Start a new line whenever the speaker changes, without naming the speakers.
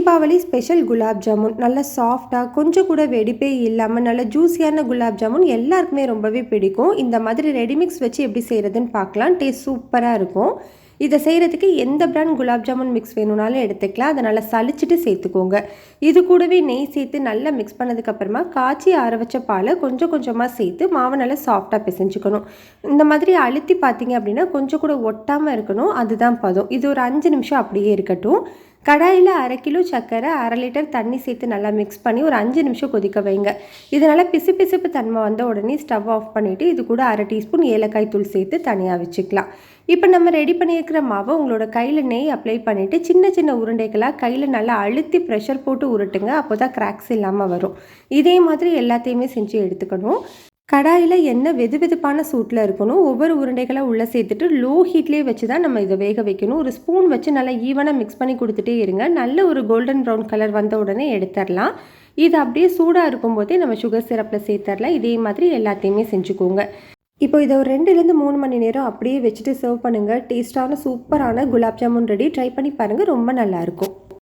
Deepavali special gulab jamun நல்ல சாஃப்டாக கொஞ்சம் கூட வெடிப்பே இல்லாமல் நல்ல ஜூஸியான குலாப் ஜாமுன் எல்லாருக்குமே ரொம்பவே பிடிக்கும். இந்த மாதிரி ரெடிமிக்ஸ் வச்சு எப்படி செய்கிறதுன்னு பார்க்கலாம். டேஸ்ட் சூப்பராக இருக்கும். இதை செய்கிறதுக்கு எந்த பிராண்ட் குலாப் ஜாமுன் மிக்ஸ் வேணும்னாலும் எடுத்துக்கலாம். அதை நல்லா சலிச்சிட்டு சேர்த்துக்கோங்க. இது கூடவே நெய் சேர்த்து நல்லா மிக்ஸ் பண்ணதுக்கப்புறமா காய்ச்சி ஆற வச்ச பாலை கொஞ்சம் கொஞ்சமாக சேர்த்து மாவை நல்லா சாஃப்டாக பிசைஞ்சுக்கணும். இந்த மாதிரி அழுத்தி பார்த்தீங்க அப்படின்னா கொஞ்சம் கூட ஒட்டாமல் இருக்கணும். அதுதான் பதம். இது ஒரு 5 நிமிஷம் அப்படியே இருக்கட்டும். கடாயில் 1/2 கிலோ சர்க்கரை 1/2 லிட்டர் தண்ணி சேர்த்து நல்லா மிக்ஸ் பண்ணி ஒரு 5 நிமிஷம் கொதிக்க வைங்க. இதனால் பிசுபிசுப்பு தன்மை வந்த உடனே ஸ்டவ் ஆஃப் பண்ணிவிட்டு இது கூட 1/2 டீஸ்பூன் ஏலக்காய் தூள் சேர்த்து தனியாக வச்சுக்கலாம். இப்போ நம்ம ரெடி பண்ணியிருக்கிற மாவை உங்களோட கையில் நெய் அப்ளை பண்ணிவிட்டு சின்ன சின்ன உருண்டைகளாக கையில் நல்லா அழுத்தி ப்ரெஷர் போட்டு உருட்டுங்க. அப்போ தான் கிராக்ஸ் இல்லாமல் வரும். இதே மாதிரி எல்லாத்தையுமே செஞ்சு எடுத்துக்கணும். கடாயில் எண்ணெய் வெது வெதுப்பான சூட்டில் இருக்கணும். ஒவ்வொரு உருண்டைகளாக உள்ளே சேர்த்துட்டு லோ ஹீட்லேயே வச்சு தான் நம்ம இதை வேக வைக்கணும். ஒரு ஸ்பூன் வச்சு நல்லா ஈவனாக மிக்ஸ் பண்ணி கொடுத்துட்டே இருங்க. நல்ல ஒரு கோல்டன் ப்ரௌன் கலர் வந்த உடனே எடுத்துடலாம். இது அப்படியே சூடாக இருக்கும்போதே நம்ம சுகர் சிரப்பில் சேர்த்துடலாம். இதே மாதிரி எல்லாத்தையுமே செஞ்சுக்கோங்க. இப்போ இதை ஒரு 2லேருந்து 3 மணி நேரம் அப்படியே வச்சுட்டு சர்வ் பண்ணுங்கள். டேஸ்டான சூப்பரான குலாப் ஜாமுன் ரெடி. ட்ரை பண்ணி பாருங்கள். ரொம்ப நல்லாயிருக்கும்.